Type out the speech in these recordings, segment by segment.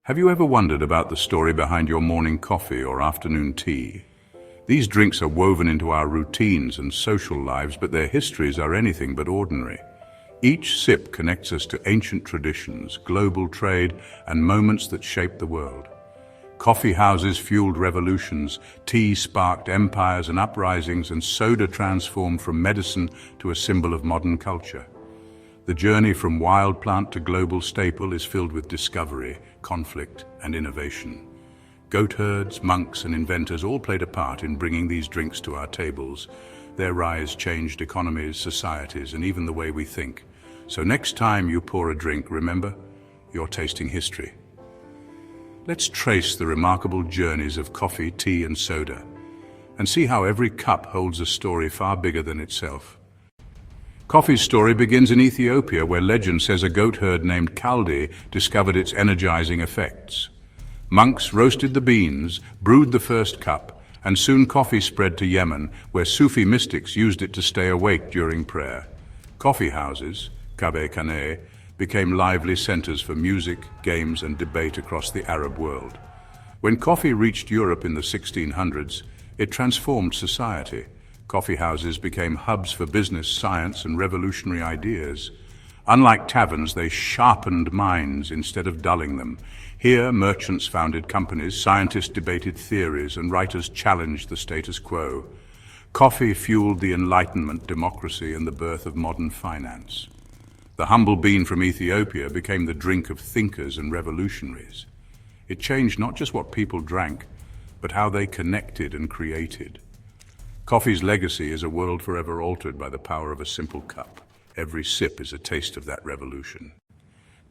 Have you ever wondered about the story behind your morning coffee or afternoon tea? These drinks are woven into our routines and social lives, but their histories are anything but ordinary. Each sip connects us to ancient traditions, global trade, and moments that shaped the world. Coffee houses fueled revolutions, tea sparked empires and uprisings, and soda transformed from medicine to a symbol of modern culture. The journey from wild plant to global staple is filled with discovery, conflict, and innovation. Goatherds, monks, and inventors all played a part in bringing these drinks to our tables. Their rise changed economies, societies, and even the way we think. So next time you pour a drink, remember, you're tasting history. Let's trace the remarkable journeys of coffee, tea, and soda, and see how every cup holds a story far bigger than itself. Coffee's story begins in Ethiopia, where legend says a goatherd named Kaldi discovered its energizing effects. Monks roasted the beans, brewed the first cup, and soon coffee spread to Yemen, where Sufi mystics used it to stay awake during prayer. Coffee houses, kabe-kane, became lively centers for music, games, and debate across the Arab world. When coffee reached Europe in the 1600s, it transformed society. Coffee houses became hubs for business, science, and revolutionary ideas. Unlike taverns, they sharpened minds instead of dulling them. Here, merchants founded companies, scientists debated theories, and writers challenged the status quo. Coffee fueled the Enlightenment, democracy, and the birth of modern finance. The humble bean from Ethiopia became the drink of thinkers and revolutionaries. It changed not just what people drank, but how they connected and created. Coffee's legacy is a world forever altered by the power of a simple cup. Every sip is a taste of that revolution.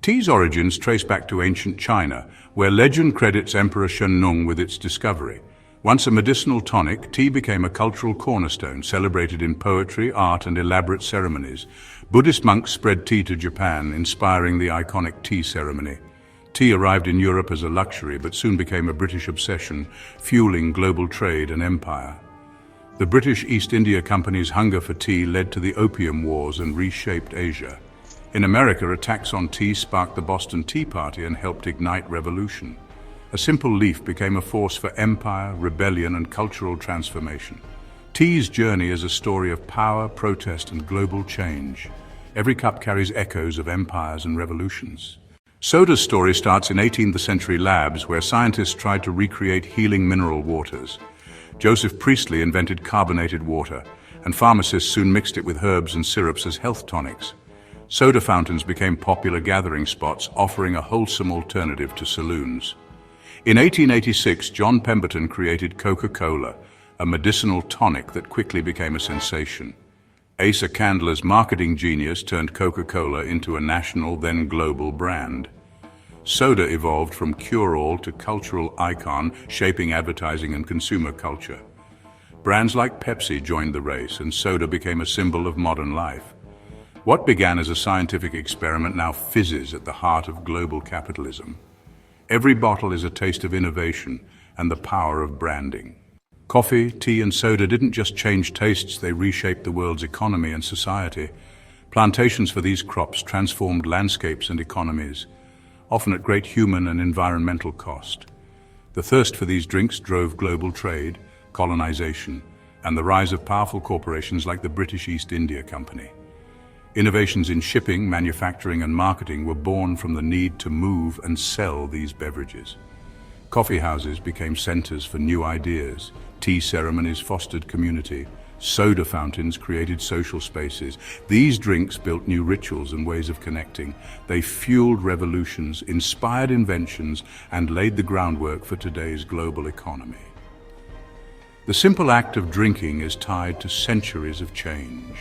Tea's origins trace back to ancient China, where legend credits Emperor Shennong with its discovery. Once a medicinal tonic, tea became a cultural cornerstone, celebrated in poetry, art, and elaborate ceremonies. Buddhist monks spread tea to Japan, inspiring the iconic tea ceremony. Tea arrived in Europe as a luxury, but soon became a British obsession, fueling global trade and empire. The British East India Company's hunger for tea led to the Opium Wars and reshaped Asia. In America, attacks on tea sparked the Boston Tea Party and helped ignite revolution. A simple leaf became a force for empire, rebellion, and cultural transformation. Tea's journey is a story of power, protest, and global change. Every cup carries echoes of empires and revolutions. Soda's story starts in 18th century labs, where scientists tried to recreate healing mineral waters. Joseph Priestley invented carbonated water, and pharmacists soon mixed it with herbs and syrups as health tonics. Soda fountains became popular gathering spots, offering a wholesome alternative to saloons. In 1886, John Pemberton created Coca-Cola, a medicinal tonic that quickly became a sensation. Asa Candler's marketing genius turned Coca-Cola into a national, then global brand. Soda evolved from cure-all to cultural icon, shaping advertising and consumer culture. Brands like Pepsi joined the race, and soda became a symbol of modern life. What began as a scientific experiment now fizzes at the heart of global capitalism. Every bottle is a taste of innovation and the power of branding. Coffee, tea, and soda didn't just change tastes, they reshaped the world's economy and society. Plantations for these crops transformed landscapes and economies, often at great human and environmental cost. The thirst for these drinks drove global trade, colonization, and the rise of powerful corporations like the British East India Company. Innovations in shipping, manufacturing, and marketing were born from the need to move and sell these beverages. Coffee houses became centers for new ideas. Tea ceremonies fostered community. Soda fountains created social spaces. These drinks built new rituals and ways of connecting. They fueled revolutions, inspired inventions, and laid the groundwork for today's global economy. The simple act of drinking is tied to centuries of change.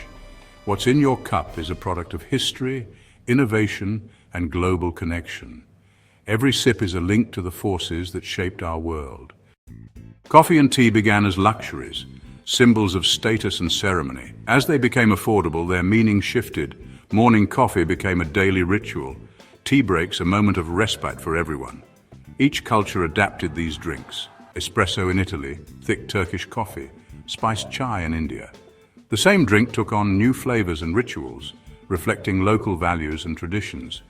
What's in your cup is a product of history, innovation, and global connection. Every sip is a link to the forces that shaped our world. Coffee and tea began as luxuries, symbols of status and ceremony. As they became affordable, their meaning shifted. Morning coffee became a daily ritual. Tea breaks a moment of respite for everyone. Each culture adapted these drinks. Espresso in Italy, thick Turkish coffee, spiced chai in India. The same drink took on new flavors and rituals, reflecting local values and traditions.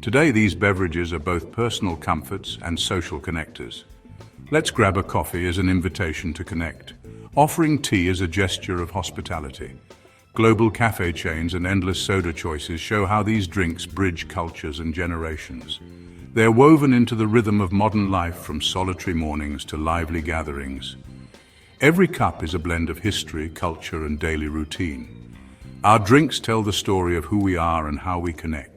Today, these beverages are both personal comforts and social connectors. Let's grab a coffee as an invitation to connect, offering tea as a gesture of hospitality. Global cafe chains and endless soda choices show how these drinks bridge cultures and generations. They are woven into the rhythm of modern life, from solitary mornings to lively gatherings. Every cup is a blend of history, culture, and daily routine. Our drinks tell the story of who we are and how we connect.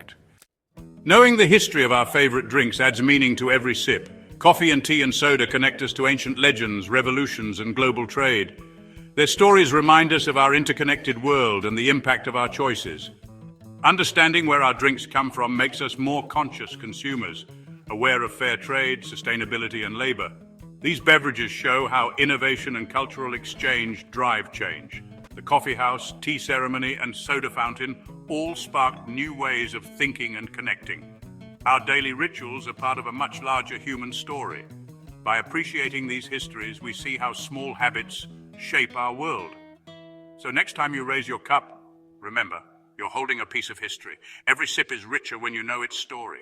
Knowing the history of our favorite drinks adds meaning to every sip. Coffee and tea and soda connect us to ancient legends, revolutions, and global trade. Their stories remind us of our interconnected world and the impact of our choices. Understanding where our drinks come from makes us more conscious consumers, aware of fair trade, sustainability, and labor. These beverages show how innovation and cultural exchange drive change. The coffee house, tea ceremony, and soda fountain all sparked new ways of thinking and connecting. Our daily rituals are part of a much larger human story. By appreciating these histories, we see how small habits shape our world. So next time you raise your cup, remember, you're holding a piece of history. Every sip is richer when you know its story.